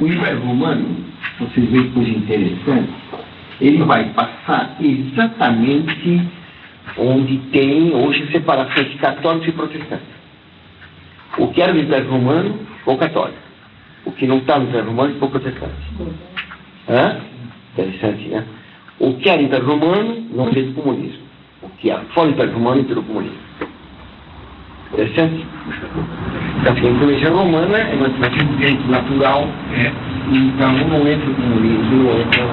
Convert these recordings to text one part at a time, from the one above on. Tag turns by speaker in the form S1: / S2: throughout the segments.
S1: O Império Romano, vocês veem que coisa interessante, ele vai passar exatamente onde tem hoje separação de católicos e protestantes. O que era o Império Romano ficou católico. O que não está no Império Romano ficou protestante. Interessante, né? O que era o Império Romano não fez o comunismo. O que era fora do Império Romano entrou o comunismo. Interessante? Então, a influência romana é uma direito natural, então não entra o comunismo, não entra.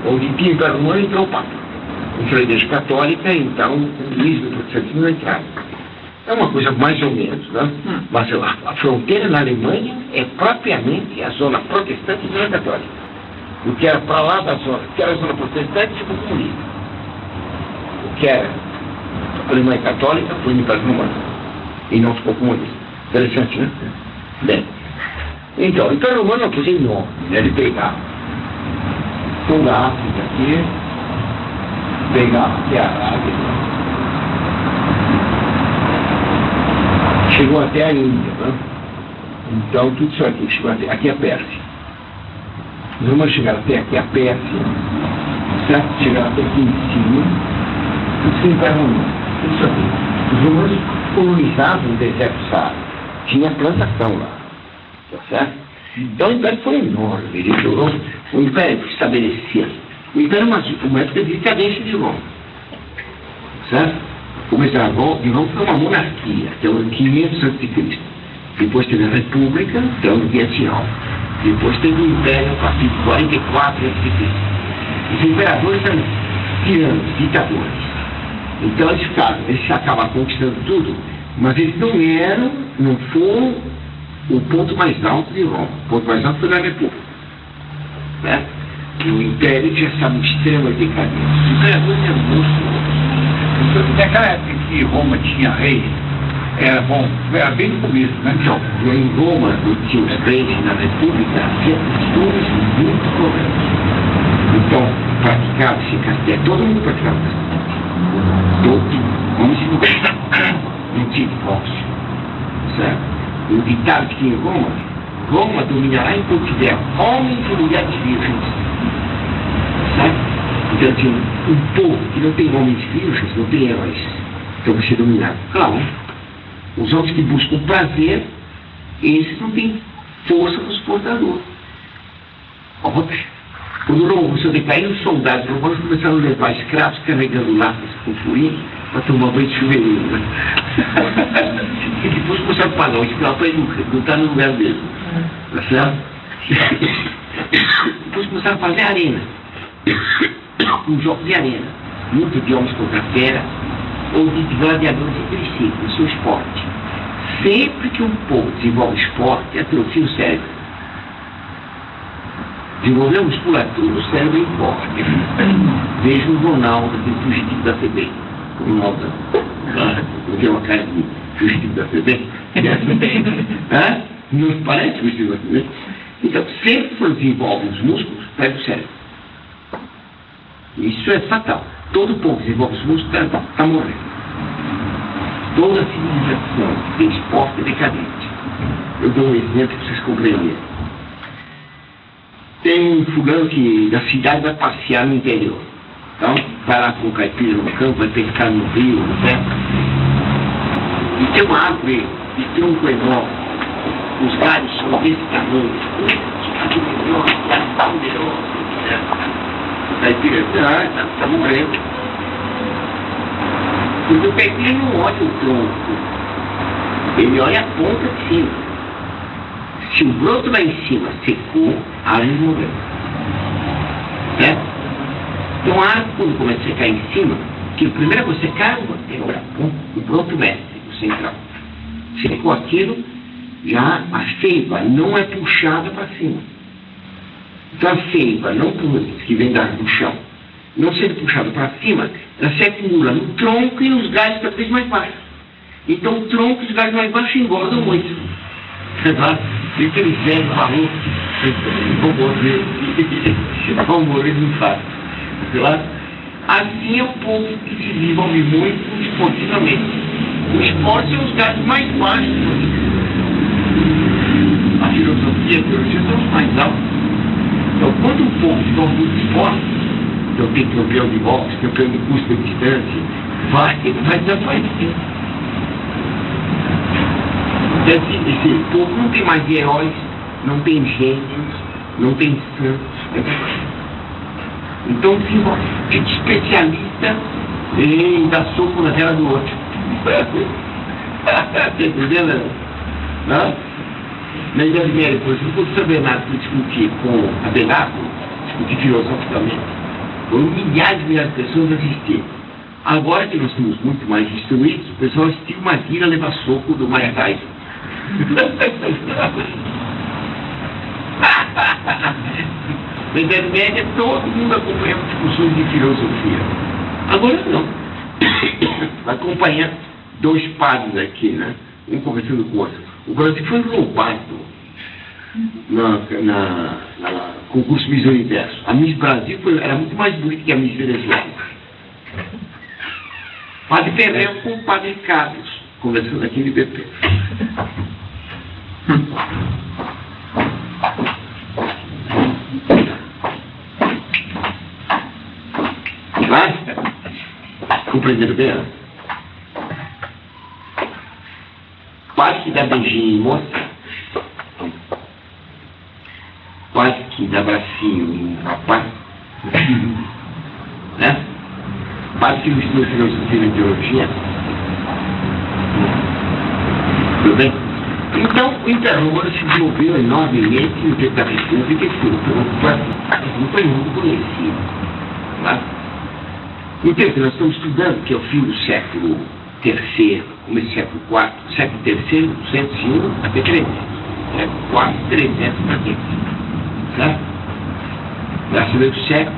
S1: Onde tinha o Império Romano entrou o Papa. Entrou a Igreja Católica, então o comunismo e o protestantismo não entraram. É uma coisa mais ou menos, né? Mas a fronteira na Alemanha é propriamente a zona protestante e a zona católica. O que era para lá da zona, o que era a zona protestante ficou comunista. O que era a Alemanha católica foi o Império Romano. E não ficou comunista. Interessante, né? Bem. Então, o Império Romano é uma coisa enorme, né? Ele pegava toda a África aqui, pegava aqui a Arábia, chegou até a Índia, né? Então, tudo isso aqui, chegou até aqui a Pérsia. Os romanos chegaram até aqui a Pérsia, certo? Chegaram até aqui em cima, tudo isso é Império Romano, tudo isso aqui. Os romanos colonizavam o deserto do Saara, tinha plantação lá, tá certo? Então o Império foi enorme, ele durou, o Império estabelecia. O Império é uma época de decadência de Roma, certo? Começo de Roma foi uma monarquia, até o ano 500 a.C. Depois teve a República, até o ano 509. Depois teve o Império a partir de 44 a.C. Os imperadores eram tiranos, ditadores. Então eles acabaram conquistando tudo, mas eles não foram o ponto mais alto de Roma. O ponto mais alto foi na República, né? E o Império já estava em extrema decadência. Os imperadores eram monstruosos.
S2: Naquela época que Roma tinha rei, era bom, era bem no começo, né?
S1: Então, em Roma, tinha os reis na República, havia costumes muito corretos. Então, praticava-se castelo, todo mundo praticava castelo. Todo, como se não tinha divórcio, certo? O ditado que tinha em Roma dominará enquanto tiver homens e mulheres virgens, certo? Então tinha um povo que não tem homens virgens, não tem heróis, então vai ser dominado. Claro, os homens que buscam prazer, esses não têm força para suportar a dor. Quando Roma começou a decair, os soldados romanos começaram a levar escravos carregando latas com fluido para tomar banho de chuveiro. Né? E depois começaram a pagar o escravo para ele não estar no lugar mesmo. Tá certo? Depois começaram a fazer arena. Um jogo de arena. Luta de homens contra a fera ou de gladiadores entre si, no seu esporte. Sempre que um povo desenvolve esporte, atrofia o cérebro. Desenvolver a musculatura, o cérebro envolve. Veja o Ronaldo, aquele fugitivo da FEBEM. O Ronaldo, não tem uma cara de fugitivo da FEBEM? Não parece fugitivo da FEBEM? Então, sempre que desenvolve os músculos, perde o cérebro. Isso é fatal. Todo povo que desenvolve os músculos está morrendo. Toda civilização que tem esporte é decadente. Eu dou um exemplo para vocês compreenderem. Tem um fulano que da cidade vai passear no interior. Então, vai lá com o caipira no campo, vai pescar no rio, no pé. E tem uma árvore de tronco enorme. Os galhos são desse tamanho. O caipira está morrendo. Porque o caipira não olha o tronco. Ele olha a ponta de cima. Se o broto lá em cima secou, a árvore morreu. Certo? Então a árvore, quando começa a secar em cima, que a primeira coisa que secar, o broto mestre, o central. Secou aquilo, já a seiva não é puxada para cima. Então a seiva, não que vem do chão, não sendo puxada para cima, ela se acumula no tronco e nos galhos cada vez mais baixos. Então o tronco e os galhos mais baixos engordam muito. E aqueles velhos malucos vão morrer de infarto. Assim é o povo que se desenvolve muito esportivamente. O esporte são os galhos mais baixos. A
S2: filosofia e teologia são os mais altos. Então, quando um povo estiver muito forte, então tem campeão de boxe, campeão de curta distância, vai desaparecer. Esse povo não tem mais heróis, não tem gênios, não tem santos. Então, fica especialista em dar soco na cara do outro. Está entendendo? Não? Na Idade Média, por exemplo, quando São Bernardo foi discutir com Abelardo, discutir filosoficamente, foram milhares de pessoas assistindo. Agora que nós estamos muito mais instruídos, o pessoal estigmatiza levar soco do Mike Tyson. Na Idade Média, todo mundo acompanhava discussões de filosofia. Agora não. Vai acompanhar dois padres aqui, né? Um conversando com o outro. O Brasil foi roubado no concurso Miss Universo. A Miss Brasil era muito mais bonita que a Miss Venezuela. Padre Ferreira com o Padre Carlos, conversando aqui em IBP. Vai? Compreenderam bem? Quase que dá beijinho em moça. Quase que dá bracinho em rapaz. Né? Quase que estuda filosofia e teologia. Tudo bem? Então, o Interlagos se desenvolveu enormemente no tempo da República e não foi muito conhecido. Tá? No tempo que nós estamos estudando, que é o fim do século III, começo do século IV, século III, 201 até 300. Século IV, 300 para 500. Certo? Nesse meio século,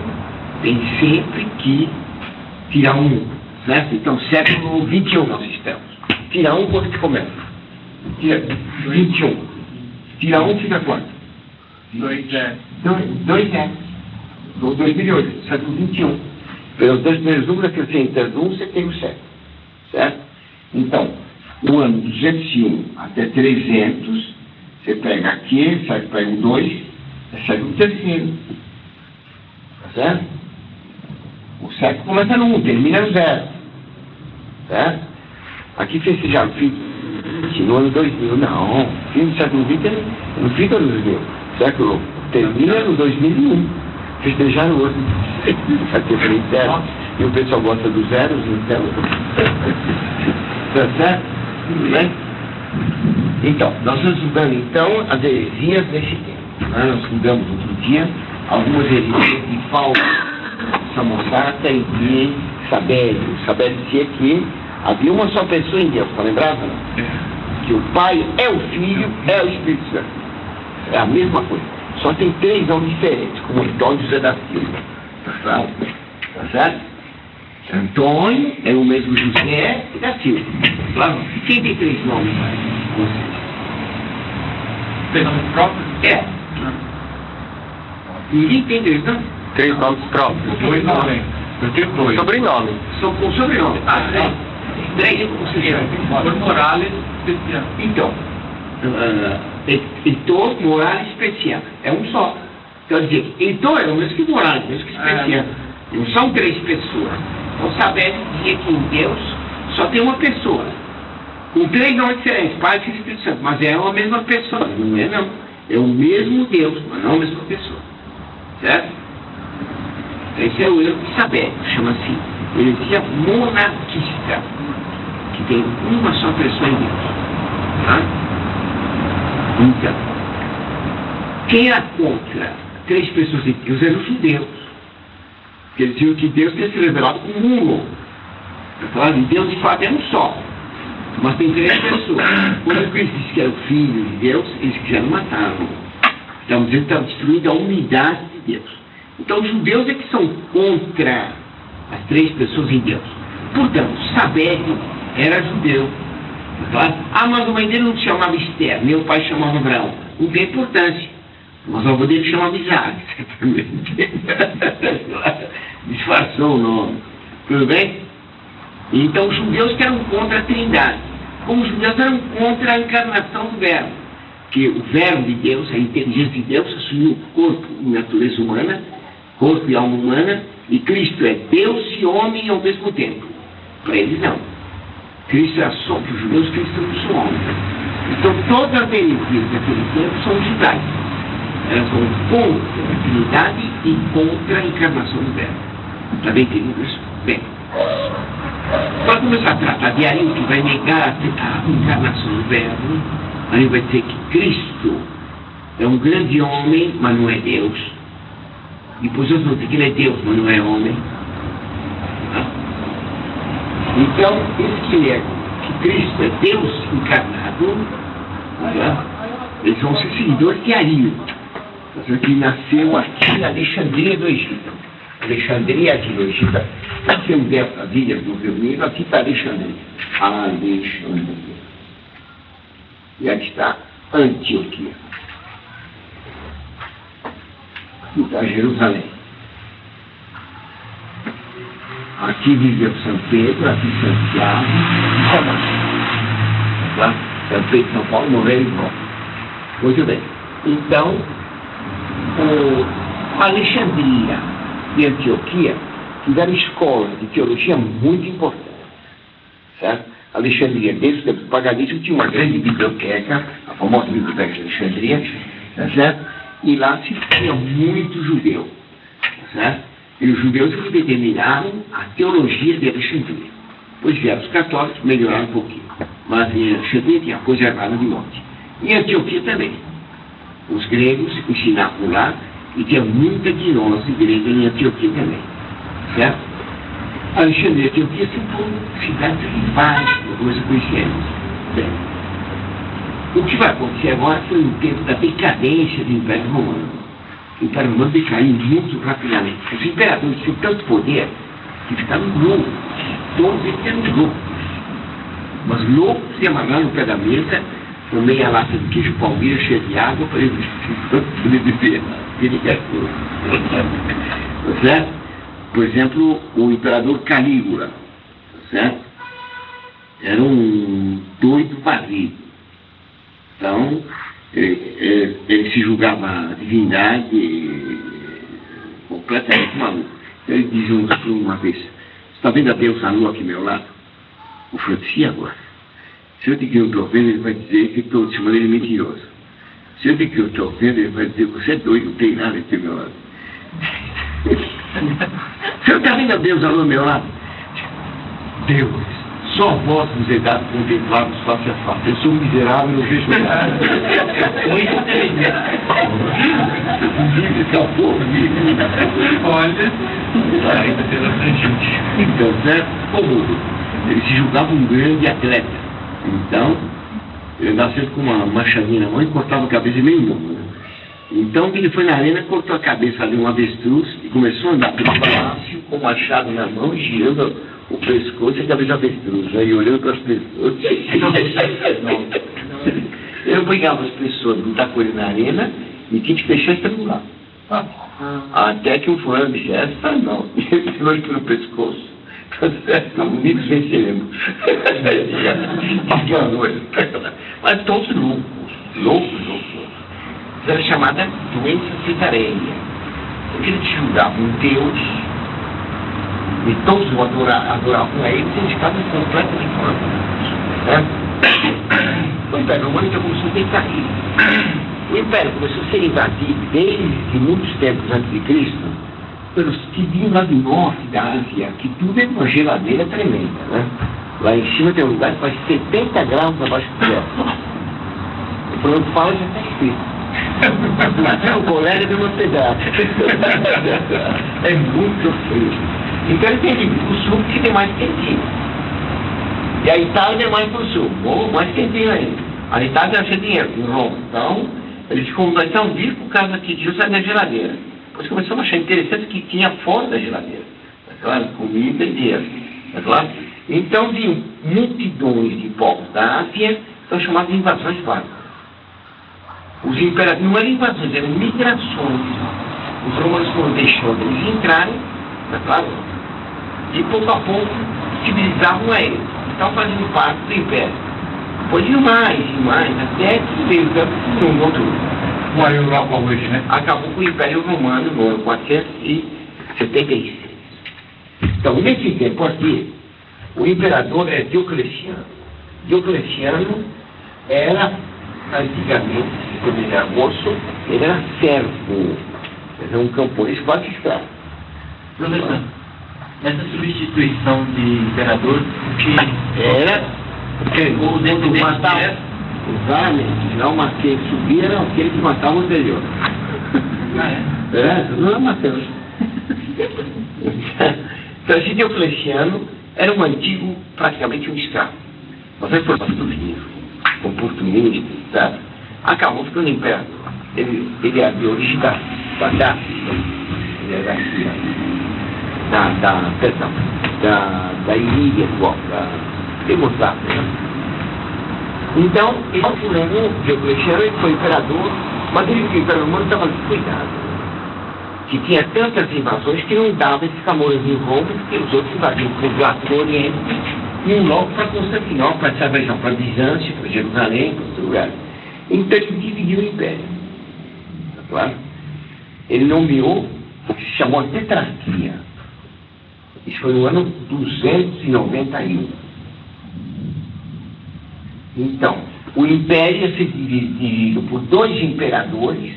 S2: tem sempre que tirar um. Certo? Então, século XXI nós estamos. Tirar um quando que começa? Tira 21. Tira um, fica quanto? 2 zeros. 2 zeros. 2008, século 21. Pelos dois primeiros números, acrescentando um, você tem o século. Certo? Então, o ano 201 até 300, você pega aqui, pega o 2, é século terceiro. Tá certo? O século começa no 1, termina no 0. Certo? Aqui festejaram o fim no ano 2000. Não, fim do século XX é no fim do ano 2000. O século termina no 2001. Festejaram o outro. Aqui foi zero. E o pessoal gosta dos zeros, então. Tá certo? Tudo bem? Então, nós estamos estudando então as heresias desse tempo. Nós estudamos outro dia algumas heresias de Paulo, Samosata e de Sabélio. Sabélio dizia que havia uma só pessoa em Deus, está lembrado? Que o Pai é o Filho, é o Espírito Santo. É a mesma coisa. Só tem 3 nomes diferentes, como Antônio José da Silva. Tá certo? Antônio é o mesmo José e da Silva. Claro. Quem tem 3 nomes? Vocês.
S3: Tem nome próprio?
S2: É. Ninguém tem 3 nomes?
S4: 3 nomes próprios.
S3: 2 nomes.
S4: Eu tenho 2. Sobrenome.
S2: Com sobrenome. Ah, 3 é como se chama?
S3: Por Morales especial.
S2: Então, Heitor, Morales, especial. É um só. Quer dizer, Heitor é o mesmo que Morales, o mesmo que especial. Não são 3 pessoas. Então, Sabélio dizia que em Deus só tem uma pessoa. Com 3 nomes diferentes, Pai, Filho e Espírito Santo. Mas é uma mesma pessoa. Não é, não. É o mesmo Deus, mas não a mesma pessoa. Certo? Esse é o erro de Sabélio, chama assim. Heresia monarquista, que tem uma só pessoa em Deus. Tá? Então, quem era contra 3 pessoas em Deus eram os judeus. Porque eles diziam que Deus tinha se revelado como um. Claro, Deus de fato é um só. Mas tem 3 pessoas. Quando Cristo disse que era o Filho de Deus, eles quiseram matá-lo. Estavam dizendo que estava destruindo a unidade de Deus. Então os judeus é que são contra as 3 pessoas em Deus. Portanto, Sabélio era judeu. Claro? Ah, mas a mãe dele não se chamava Esther, meu pai chamava Abraão. Não tem importância. Mas o avô dele chamava Isaac, certamente. Disfarçou o nome. Tudo bem? Então os judeus que eram contra a Trindade. Como os judeus eram contra a encarnação do Verbo. que o verbo de Deus, a inteligência de Deus, assumiu corpo e natureza humana, corpo e alma humana, e Cristo é Deus e homem ao mesmo tempo. Para eles não. Cristo é só para os judeus, Cristo é só homem. Então todas as heresias daquele tempo são judaicas. Elas são contra a Trindade e contra a encarnação do verbo. Está bem entendido isso? Bem. Para começar a tratar de Ariel, que vai negar a encarnação do verbo, aí vai dizer que Cristo é um grande homem, mas não é Deus. Depois nós vamos dizer que ele é Deus, mas não é homem. Então, eles que negam que Cristo é Deus encarnado, eles vão ser seguidores de Ariel, que nasceu aqui em Alexandria do Egito. Alexandria do Egito. Nasceu dessas ilhas do Rio Negro, aqui está Alexandria. Alexandria. E aqui está Antioquia. Aqui está Jerusalém. Aqui viveu São Pedro, aqui Santiago e Tomás. Tá? São Pedro e São Paulo morreram em Roma. Muito bem. Então, Alexandria e Antioquia tiveram escolas de teologia muito importantes. Certo? Alexandria, desde o paganismo, tinha uma grande biblioteca, a famosa biblioteca de Alexandria, certo? E lá se tinha muito judeu. Certo? E os judeus que determinaram a teologia de Alexandria. Depois vieram os católicos, melhoraram um pouquinho. Mas em Alexandria tinha coisa errada de monte. E em Antioquia também. Os gregos ensinavam lá e tinha muita gnose grega em Antioquia também. Certo? Alexandria e Antioquia sempre foram cidades rivais, coisa conhecemos. Bem, o que vai acontecer agora foi um tempo da decadência do Império Romano. O Império Romano decaiu muito rapidamente. Os imperadores tinham tanto poder que ficaram loucos. Todos eles eram loucos. Mas loucos se amarraram no pé da mesa, tomei a lata de queijo palmira cheia de água para eles poderem beber. Certo? Por exemplo, o imperador Calígula, certo? Era um doido varrido. Então, ele se julgava a divindade completamente maluco. Então, ele dizia uma vez: "Você está vendo a deusa Lua aqui ao meu lado?" O Francisco agora. Se eu digo que não estou vendo, ele vai dizer que estou chamando ele mentiroso. Se eu digo que eu estou vendo, ele vai dizer: "Você é doido, não tem nada aqui ao meu lado." Você não está vendo a deusa Lua ao meu lado? Deus, só vós vos é dado contemplar-vos face a face. Eu sou um miserável, não vejo nada. Muito inteligente. Vive esse povo, vive.
S3: Olha, ainda pela frente.
S2: Então, certo? Como ele se julgava um grande atleta. Então, ele nasceu com uma machadinha na mão e cortava a cabeça meio mundo. Né? Então, ele foi na arena, cortou a cabeça de um avestruz e começou a andar pelo palácio com o machado na mão, girando o pescoço e a cabeça de avestruz, né? E olhando para as pessoas. Eu pegava as pessoas, botar com ele na arena e tinha que fechar e estrangular. Até que o fulano disse: "Essa não." E ele pegou ele pelo pescoço. Unidos venceremos. Mas todos loucos. Isso era chamada doença citareia. Porque eles julgavam um Deus e todos o adoravam a ele, eles ficavam completamente fora. O Império Romano então começou a decair. O Império começou a ser invadido desde muitos tempos antes de Cristo pelos que vinham lá do norte da Ásia, que tudo é uma geladeira tremenda, né? Lá em cima tem um lugar que faz 70 graus abaixo do zero. O plano fala já está escrito. O colega de uma pedaço. É muito frio. Então ele tem que ir para o sul que tem mais quentinho. E a Itália é mais para o sul, ou mais quentinho ainda. A Itália acha dinheiro em Roma. Então, eles começaram a vir por causa que Deus sai da geladeira. Depois começamos a achar interessante que tinha fora da geladeira. É claro, comida e dinheiro. É claro? Então, vinham multidões de povos da Ásia, são chamadas de invasões bárbaras. Os imperadores não eram invasões, eram migrações. Os romanos foram deixando eles entrarem, é claro, e pouco a pouco civilizavam a eles. Estavam fazendo parte do império. Pode ir mais, até que veio um outro.
S3: Uma Europa hoje, né?
S2: Acabou com o Império Romano no ano 476. Então, nesse tempo aqui, o imperador é Diocleciano. Diocleciano era, antigamente, quando ele era moço, ele era servo. Ele era um camponês quase escravo.
S5: Professor, essa substituição de imperador, o que
S2: Era
S5: o descendente
S2: matar
S5: direto?
S2: os homens, não aquele que subia, era aquele que matava o anterior. Não é Mateus. Então, esse Diocleciano era um antigo, praticamente um escravo. Mas aí foi do vinho, oportunista, sabe? Acabou ficando imperador. Ele é de origem da Dácia. Ele é da Ilíria atual, da Demostáfia. Então, o Diocleciano ele foi imperador, mas ele, o Império Romano estava descuidado. Que tinha tantas invasões que não dava esse famoso em Roma, porque os outros invadiam por lado do Oriente e um logo para Constantinopla, para Bizâncio, para Jerusalém, para outros lugares. Então ele dividiu o Império. Tá claro? Ele nomeou o que se chamou de tetrarquia. Isso foi no ano 291. Então, o Império ia ser dividido por 2 imperadores,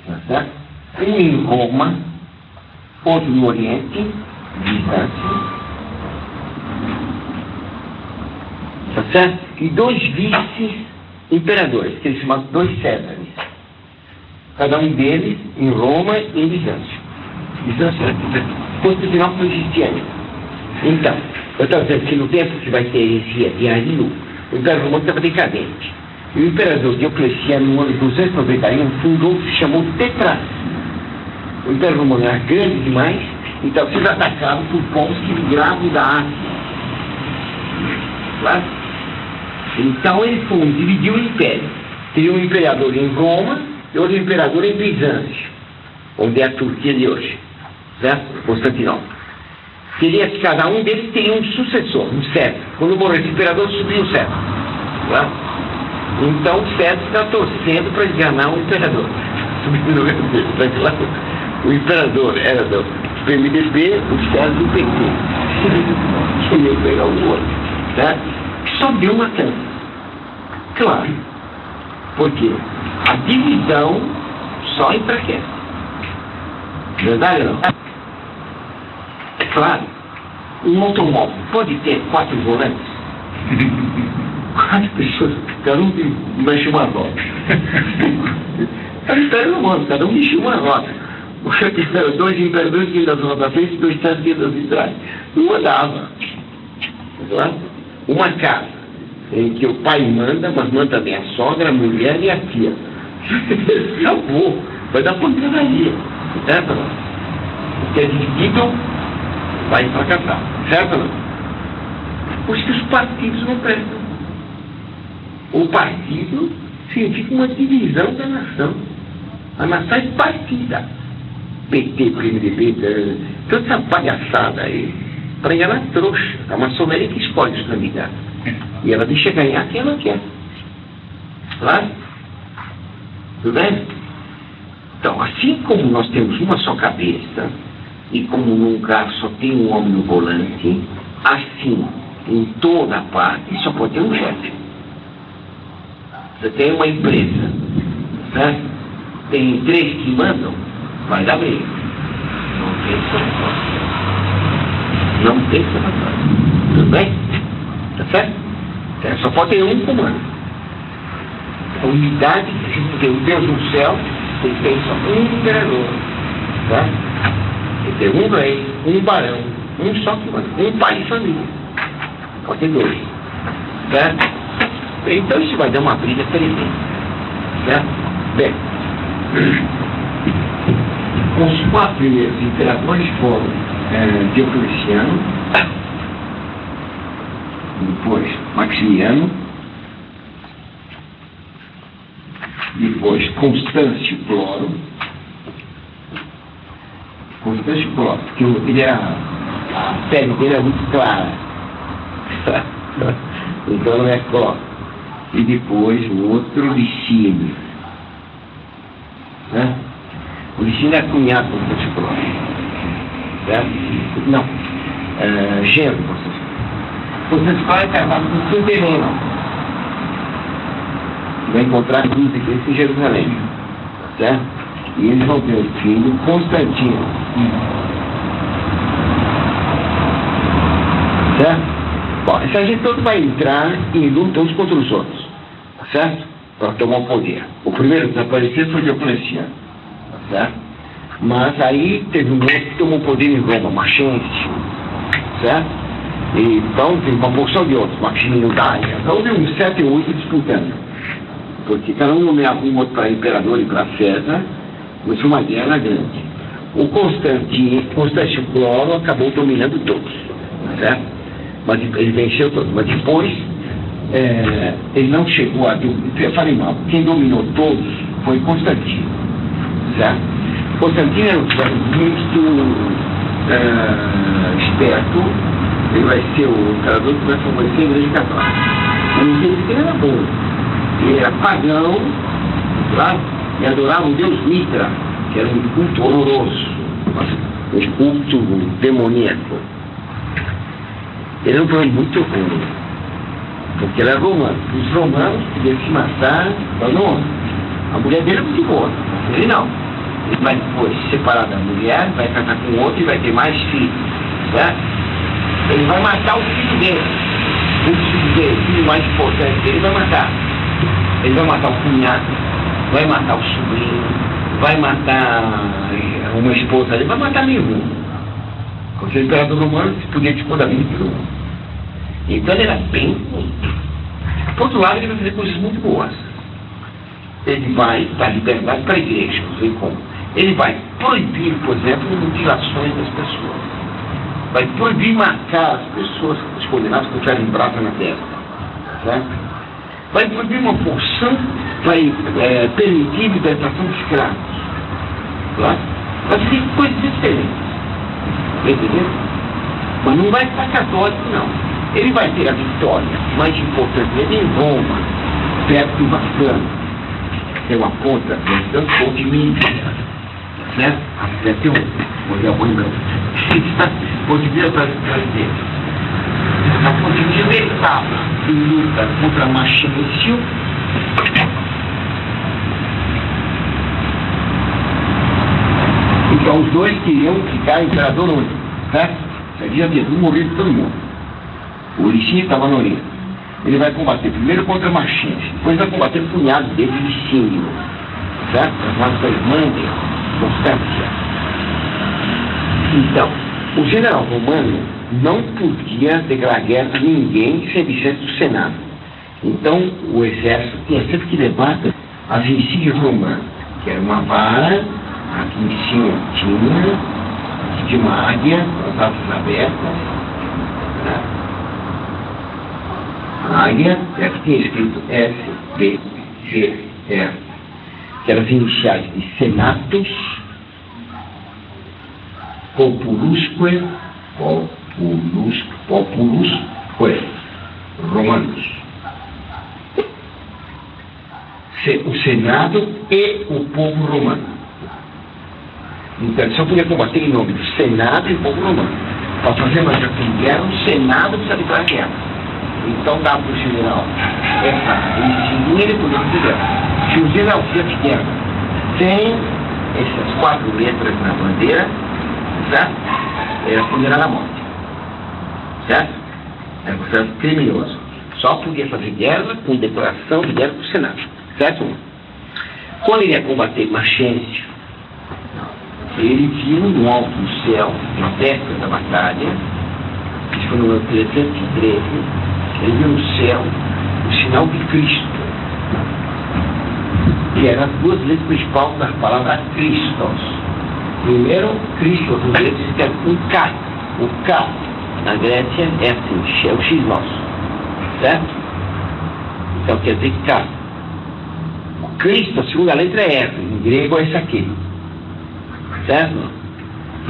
S2: tá certo? Um em Roma, outro no Oriente, Bizâncio, tá certo? E 2 vice-imperadores, que eles chamam 2 Césares. Cada um deles em Roma e em Bizâncio. Bizâncio era Constantinopla não existia ainda. Então, eu estava dizendo que no tempo que vai ter heresia de Arino, o Império Romano estava decadente. E o imperador Diocleciano, no ano 291, fundou o que se chamou Tetrarquia. O Império Romano era grande demais, então eles atacavam por povos que migravam da Ásia. Claro? Então eles dividiu o Império. Teria um imperador em Roma e outro imperador em Bizâncio, onde é a Turquia de hoje, certo? Constantinopla. Teria que cada um deles teria um sucessor, um cetro. Quando morresse o imperador, subiu o cetro. Claro? Então o cetro está torcendo para enganar o imperador. Subindo no lugar dele, tá claro? O imperador era do PMDB, o cetro do PT. Queria pegar o outro, tá? Só deu uma cansa. Claro. Porque a divisão só enfraquece. Verdade ou não? É claro. Um automóvel pode ter 4 volantes. 4 pessoas, cada um mexe uma roda. Cada um mexe uma roda. Os 2 imperadores que das rodas da frente e 2 Césares que das de trás. Não andava. Claro? Uma casa em que o pai manda, mas manda também a sogra, a mulher e a tia. Acabou. Vai dar pancadaria. Certo ou não? Porque é dividido, vai fracassar. Certo ou não? Por isso que os partidos não prestam. O partido significa uma divisão da nação. A nação é partida. PT, PMDB, toda essa palhaçada aí, para enganar trouxa. A maçonaria que escolhe os candidatos. E ela deixa ganhar quem ela quer. Claro? Tudo bem? Então, assim como nós temos uma só cabeça, e como num carro só tem um homem no volante, assim, em toda parte, só pode ter um chefe. Você tem uma empresa, certo? Tem 3 que mandam, vai dar briga. Não tem somatório. Não tem somatório. Tudo bem? Tá certo? Então, só pode ter um comando. A unidade que tem o Deus no céu, ele tem só um imperador. Tá? Ele tem um rei, um barão, um só que manda, um pai e família. Pode ter 2. Certo? Então isso vai dar uma briga tremenda. Certo? Bem, os 4 primeiros imperadores foram Diocleciano, depois Maximiano, depois Constâncio Cloro, porque ele era, a pele dele era muito clara. Então não é cló. E depois o outro licínio. Né? O licínio é cunhado como fosse cló. Certo? Não. Gelo, vocês vai casado com Santereno. Vai encontrar cruz de Cristo em Jerusalém. Certo? E eles vão ter o filho Constantino. Certo? Bom, essa gente todo vai entrar em luta uns contra os outros. Certo? Para tomar o poder. O primeiro a desaparecer foi Diocleciano. Certo? Mas aí teve um outro que tomou poder em Roma, Maxêncio. Certo? E, então teve uma porção de outros, Maximino Daia. Então deu uns 7 ou 8 disputando. Porque cada um nomeava um outro para imperador e para César. Mas foi uma guerra grande. O Constantino Cloro acabou dominando todos. Certo? Mas ele venceu todos. Mas depois ele não chegou a... Eu falei mal. Quem dominou todos foi Constantino. Certo? Constantino era um muito esperto. Ele vai ser o imperador que vai favorecer a Igreja Católica. Mas não sei se ele era bom. Ele era pagão, claro, e adorava o deus Mitra, que era um culto horroroso, um culto demoníaco. Ele não foi muito ruim, porque ele era romano. Os romanos podiam se matar, mas não. A mulher dele é muito boa, ele não. Ele vai depois se separar da mulher, vai casar com outro e vai ter mais filhos, certo? Ele vai matar o filho dele. O filho mais importante dele vai matar. Ele vai matar o cunhado, vai matar o sobrinho, vai matar uma esposa dele, vai matar nenhum. Porque o imperador romano podia dispor da vida de todo mundo. Então ele era bem ruim. Por outro lado, ele vai fazer coisas muito boas. Ele vai dar liberdade para a igreja, não sei como. Ele vai proibir, por exemplo, mutilações das pessoas. Vai proibir marcar as pessoas, os condenados com ferro em brasa na testa. Certo? Vai proibir uma porção, vai permitir libertação de escravos. Claro? Vai fazer coisas diferentes. Entendeu? Mas não vai ficar católico, não. Ele vai ter a vitória mais importante dele em Roma, perto do Vaticano. Tem uma ponta, portanto, ponte Mídia. Certo? Até tem vou ver a mãe não. Ponte Mídia para dentro. A ponte Mídia estava em luta contra Maxêncio. Então os dois queriam ficar imperador único, certo? Já tinha tudo morrido todo mundo. O Licínio estava no Oriente. Ele vai combater primeiro contra Maxêncio, depois vai combater o cunhado dele, Licínio, certo? As nossas irmãs, Constância. Então, o general romano não podia declarar guerra a ninguém sem licença do Senado. Então, o exército tinha sempre que levar as insígnias romanas, que era uma vara, aqui em cima tinha uma águia, com as asas abertas, né? A águia, aqui tinha escrito SPCR, que eram as iniciais de Senatus Populusque Romanus. O Senado e o povo romano. Então, ele só podia combater em nome do Senado e do povo romano. Para fazer uma guerra, o Senado precisa declarar guerra. Então, dá para o general essa insignia, ele podia fazer guerra. Se o general fizesse guerra sem essas 4 letras na bandeira, certo? Era condenado à morte. Certo? Era considerado criminoso. Só podia fazer guerra com declaração de guerra para o Senado. Certo? Quando ele ia combater Maxêncio, ele viu no alto do céu, na véspera da batalha, isso foi no ano 313, ele viu no céu o sinal de Cristo, que eram as 2 letras principais da palavra Christos. Primeiro, Cristo, outro deles, é um K. O K, na Grécia, é assim, é o X nosso. Certo? Então quer dizer K. O Cristo, a segunda letra é F, em grego é essa aqui. Certo?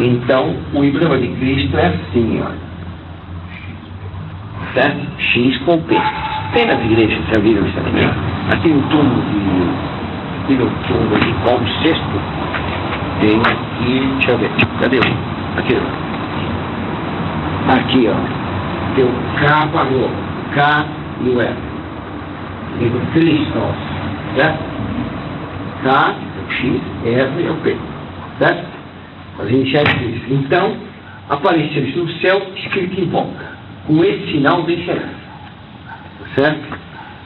S2: Então, o emblema de Cristo é assim, olha. certo? X com P. Tem nas igrejas, já viram isso também? Aqui no túmulo de Paulo VI, tem aqui, deixa eu ver, cadê? Aqui, ó. Aqui, ó. Tem o K pagou, K e o L. Tem o Cristos, certo? K, o X, F e o P, certo? As iniciais Cristo. Então, apareceu isso no céu, escrito em volta. Com esse sinal vencerá. Certo?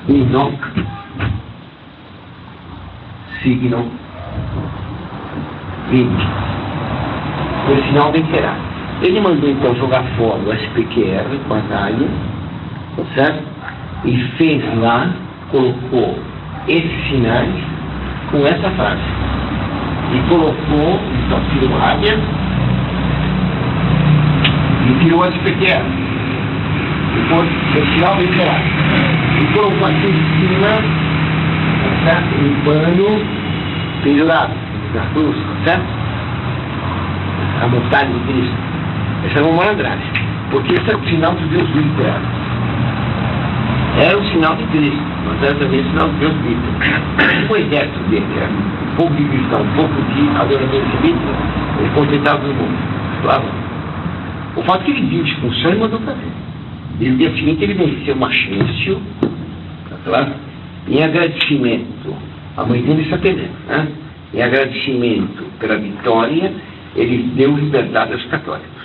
S2: Enoch, signo 20. Com esse sinal vencerá. Ele mandou então jogar fora o SPQR com a Dália, certo? E fez lá, colocou esses sinais com essa frase. E colocou, então tirou a área e tirou a SPQR. Depois, esse sinal vencerá. E colocou aqui em cima, certo? Um pano pendurado na cruz, certo? A vontade de Cristo. Essa é uma malandragem, porque esse é o sinal de Deus vivo. Era o sinal de Cristo, mas era também o sinal de Deus vivo. O exército dele era um pouco de cristão, um pouco de adoradores civis, ele contentava o mundo. Claro. O fato que ele viu expulsão, ele mandou fazer. E no dia seguinte ele venceu Machencio, claro, em agradecimento, a mãe dele está atendendo, né? Em agradecimento pela vitória, ele deu liberdade aos católicos.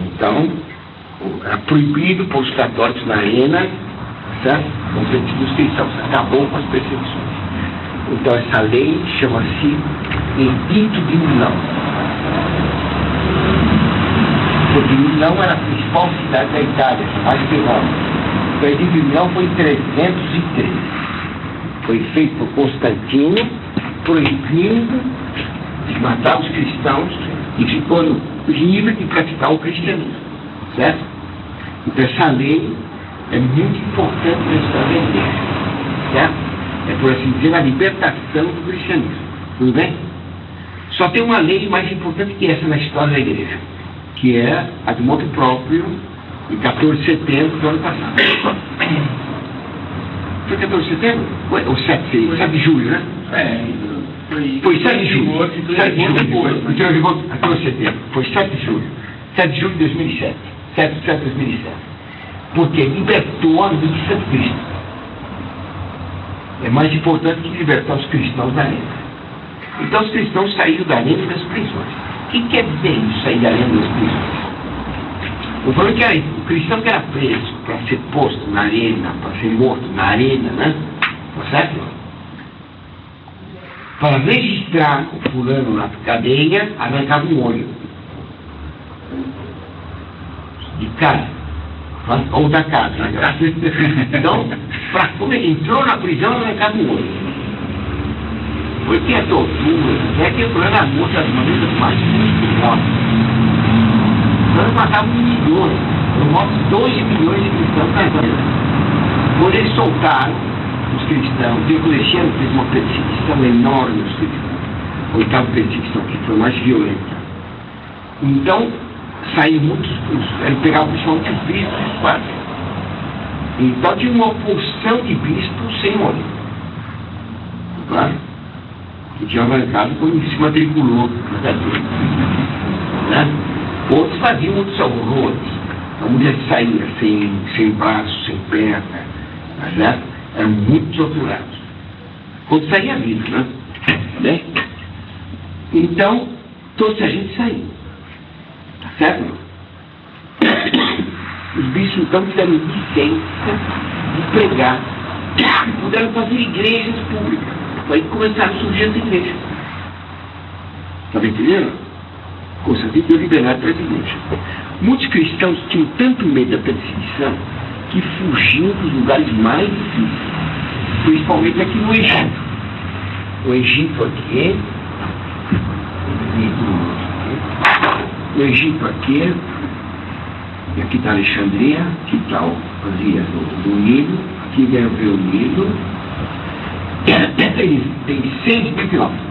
S2: Então, era proibido por os católicos na arena, certo? Com os cristãos, acabou com as perseguições. Então, essa lei chama-se Edito de Milão. Porque Milão era a principal cidade da Itália, mais penosa. O Edito de Milão foi em 313. Foi feito por Constantino, proibindo de matar os cristãos e ficou livre de praticar o cristianismo, certo? Então essa lei é muito importante na história da igreja, certo? É, por assim dizer, a libertação do cristianismo, tudo bem? Só tem uma lei mais importante que essa na história da igreja, que é a do moto próprio, em 14 de setembro do ano passado. Foi 14 de setembro? Ou 7 de julho, né? Foi 7 de julho. 7 de julho. Então, eu vou 14 de setembro. Foi 7 de julho. 7 de julho de 2007. 7 de setembro de 2007. Porque libertou a missa de Cristo. É mais importante que libertar os cristãos da arena. Então, os cristãos saíram da arena e das prisões. O que quer dizer isso, sair da arena e das prisões? O problema é que o cristão que era preso para ser posto na arena, para ser morto na arena, né? Tá certo? Para registrar o fulano na cadeia, arrancava um olho. De casa. Ou da casa. Então, quando ele entrou na prisão, arrancava um olho. Porque a tortura, é que o problema da morte das maneiras mais monstruosas. Nós matávamos milhões, eu mostro 2 milhões de cristãos na Itália. Quando eles soltaram os cristãos, Diocleciano fez uma perseguição enorme aos cristãos. A 8ª perseguição, que foi mais violenta. Então, saíram muitos, ele pegava principalmente os bispos e os padres. Então tinha uma porção de bispos sem olho. Claro? Que tinha arrancado quando se matriculou na cadeia. Né? Outros faziam muitos horrores. A mulher saía sem braço, sem perna, né? Eram muito torturados. Quando saía vivo, né? Então, toda essa gente saiu. Tá certo? Os bichos então tiveram licença de pregar. Puderam fazer igrejas públicas. Aí começaram a surgir as igrejas. Está me entendendo? Constantino deu liberdade para as igrejas. Muitos cristãos tinham tanto medo da perseguição que fugiam dos lugares mais difíceis, principalmente aqui no Egito. O Egito aqui, e aqui está Alexandria, aqui está as ilhas do Nilo, aqui vem o Nilo, tem 6 mil quilômetros.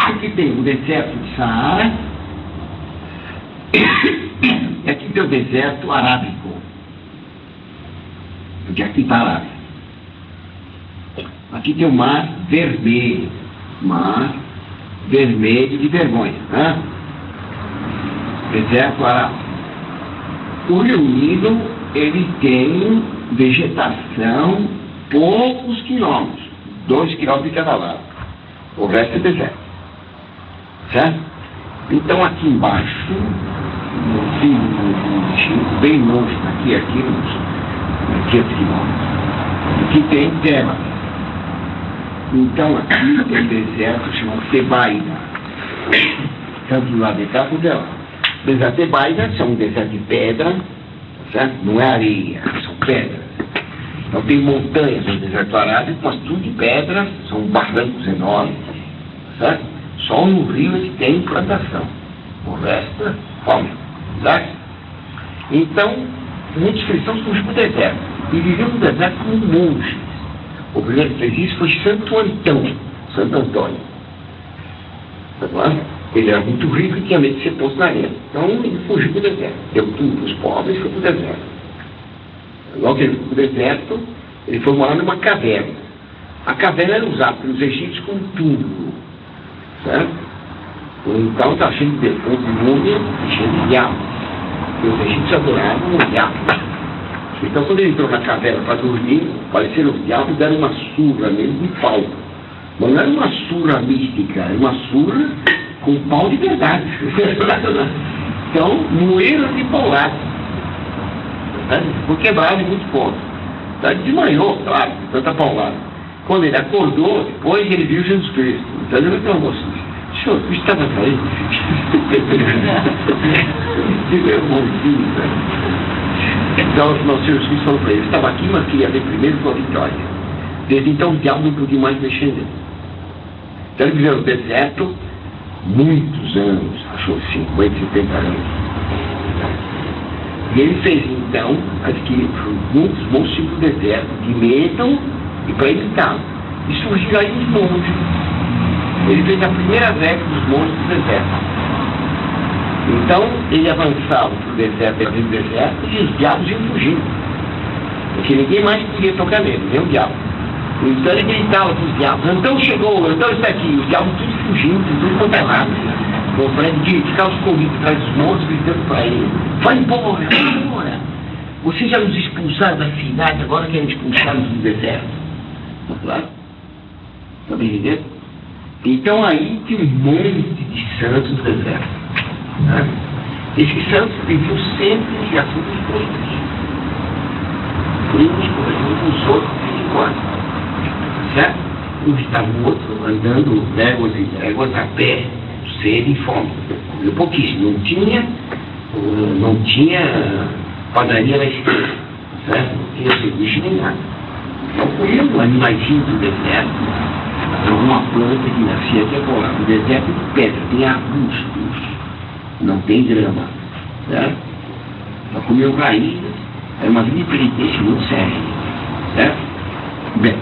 S2: Aqui tem o deserto de Saara, E aqui tem o deserto arábico, porque aqui está a Arábia. Aqui tem o mar vermelho de vergonha, né? Deserto arábico. O Rio Nilo, ele tem vegetação poucos quilômetros, 2 quilômetros de cada lado. O resto é deserto, certo? Então aqui embaixo, no fim do Chile, bem longe daqui, uns 500 quilômetros, aqui tem terra. Então aqui tem deserto chamado Tebaida, tanto do lado de cá como de lá. Deserto de Tebaida são um deserto de pedra, certo? Não é areia, são pedras. Então tem montanhas no deserto arábico, mas tudo de pedras, são barrancos enormes, certo? Só no rio ele tem plantação, o resto é fome, certo? Então, muitos cristãos fugiram para o deserto e viviam no deserto como monges. O primeiro que fez isso foi Santo Antônio. Tá? Ele era muito rico e tinha medo de ser posto na arena. Então ele fugiu para o deserto. Deu tudo para os pobres e foi para o deserto. Logo que ele foi para o deserto, ele foi morar numa caverna. A caverna era usada pelos egípcios como túmulo. Certo? Então está cheio de defuntos de múmia e cheio de diabos. E os egípcios adoravam o diabo. Então quando ele entrou na caverna para dormir, apareceram os diabos e deram uma surra nele de pau. Mas não era uma surra mística, era uma surra com pau de verdade. Então, moeram de paulada. Ficou quebrado em muito ponto. Então ele desmaiou, claro, de tanta paulada. Quando ele acordou, depois ele viu Jesus Cristo. Então ele reclamou assim: senhor, Cristo estava aí. Então o nosso Senhor Jesus falou para ele: estava aqui, mas queria ver primeiro com a vitória. Desde então o diabo não podia mais mexer nele. Então ele viveu no deserto muitos anos, achou 50, 70 anos. E ele fez então, adquiriu muitos monstros do deserto, de medo e para evitá-lo. E surgiu aí os monges. Ele fez a primeira regra dos monstros do deserto. Então ele avançava para o deserto, dentro do deserto, e os diabos iam fugindo. Porque ninguém mais podia tocar nele, nem o diabo. Então ele gritava para os diabos: Antão chegou, Antão está aqui. Os diabos tudo fugindo, tudo quanto é lado. O Fred ficava escondido atrás dos monstros, gritando para ele: vai embora, vai embora. Vocês já nos expulsaram da cidade, agora querem expulsar-nos do deserto. Claro? Está bem entendendo? Então aí tem um monte de santos no deserto. Né? Esses santos viviam sempre em ligação com os outros. Uns com os outros de vez em quando. Certo? Uns estavam outros andando léguas e léguas a pé, sede e fome. Comeu pouquíssimo. Não tinha padaria na esquina. Certo? Não tinha serviço nem nada. Então comiam animaizinhos do deserto. Alguma planta que nascia aqui agora. No deserto de pedra, tem arbustos, não tem grama. Certo? Só comiam raízes. Era uma vida de penitência muito séria. Certo? Bem,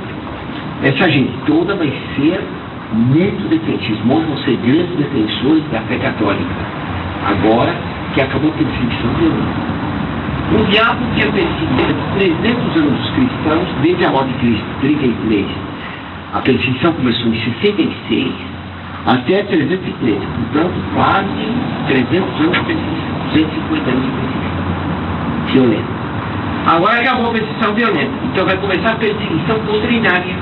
S2: essa gente toda vai ser muito defensiva. Os monges vão ser grandes defensores da fé católica. Agora que acabou a perseguição violenta. O diabo tinha perseguido 300 anos os cristãos, desde a morte de Cristo, 33. A perseguição começou em 66 até 303. Portanto, quase 300 anos de perseguição, 250 anos de perseguição violenta. Agora acabou a perseguição violenta, então vai começar a perseguição doutrinária.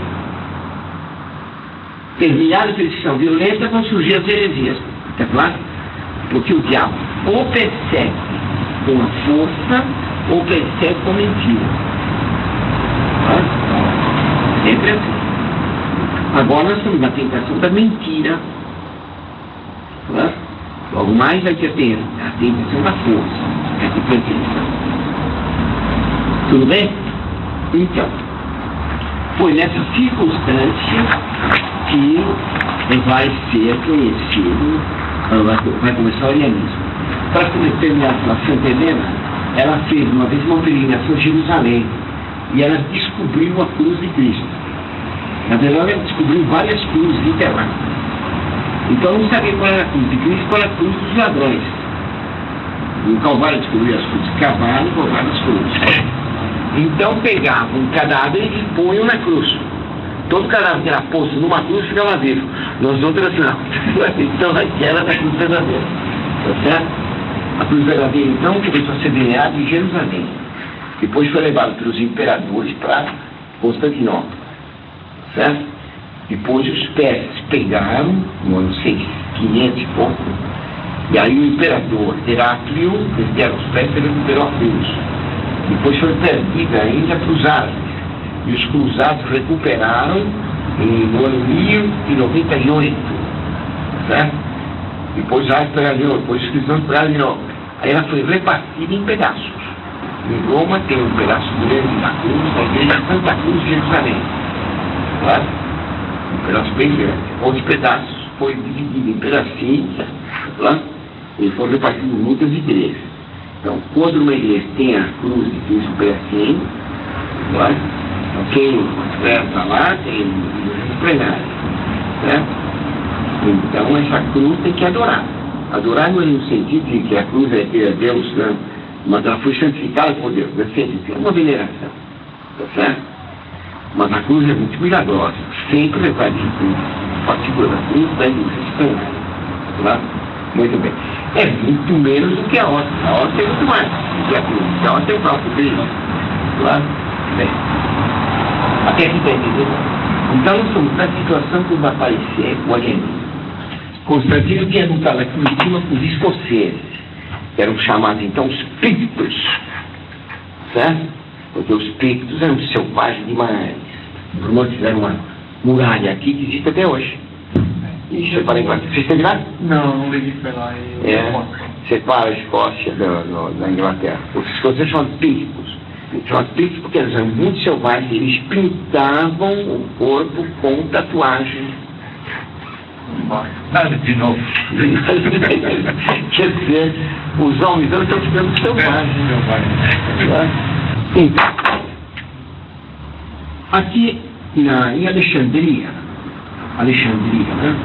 S2: Terminada a perseguição violenta, vão surgir as heresias. Está claro? Porque o diabo ou persegue com a força ou persegue com mentira. Tá? Sempre assim. Agora nós estamos na tentação da mentira. Tá? Logo mais vai ter a tentação da força, essa perseguição. Tudo bem? Então, foi nessa circunstância que vai ser conhecido, vai começar o arianismo. Para terminar a Santa Helena, ela fez uma vez uma peregrinação em Jerusalém e ela descobriu a cruz de Cristo. Na verdade, ela descobriu várias cruzes literais. Então não sabia qual era a cruz de Cristo, qual era a cruz dos ladrões. No Calvário descobriu as cruzes, cavaram e colocaram as cruzes. Então pegavam um cadáver e punham na cruz. Todo cadáver que era posto numa cruz ficava vivo. Nós outros assim, não. Então aquela da cruz verdadeira. Tá certo? A cruz verdadeira então começou a ser venerada em Jerusalém. Depois foi levado pelos imperadores para Constantinopla. Certo? Depois os persas pegaram, no ano 500 e pouco, e aí o imperador Heráclio, que era os persas, ele recuperou a cruz. Depois foi perdida ainda para os árabes. E os cruzados recuperaram no ano 1098. Certo? Depois os árabes pegaram, depois os cristãos pegaram de novo. Aí ela foi repartida em pedaços. Em Roma tem um pedaço grande da cruz, da igreja Santa Cruz de Jerusalém. Claro? Um pedaço bem grande. Outros pedaços foi dividido em pedacinhos, claro? E foram repartidos em muitas igrejas. Então, quando uma igreja tem a cruz de Cristo pedacinho, claro? Então, quem reza lá tem igreja plenária. Certo? Então, essa cruz tem que adorar. Adorar não é no sentido de que a cruz é Deus, né? Mas ela foi santificada por Deus, é uma veneração, tá certo? Mas a cruz é muito milagrosa, sempre vai de cruz, a figura da cruz da indústria espanhola, tá? Muito bem. É muito menos do que a hóstia é muito mais do que a cruz, a hóstia é o próprio Cristo, tá? Bem, até aqui está entendendo? Então nós estamos na situação que vai aparecer o alienismo. Constantino tinha lutado aqui em cima com os escoceses, que eram chamados então os pictos, certo? Porque os pictos eram selvagens demais. Os romanos fizeram uma muralha aqui que existe até hoje. E separa a Inglaterra. Você esteve lá?
S3: Não, não liguei pra lá.
S2: Separa a Escócia da Inglaterra. Os escoceses são pictos. São pictos porque eles eram muito selvagens. Eles pintavam o corpo com tatuagem.
S3: Nada de novo.
S2: Quer dizer, os homens estão ficando selvagens. Então, aqui em Alexandria, né?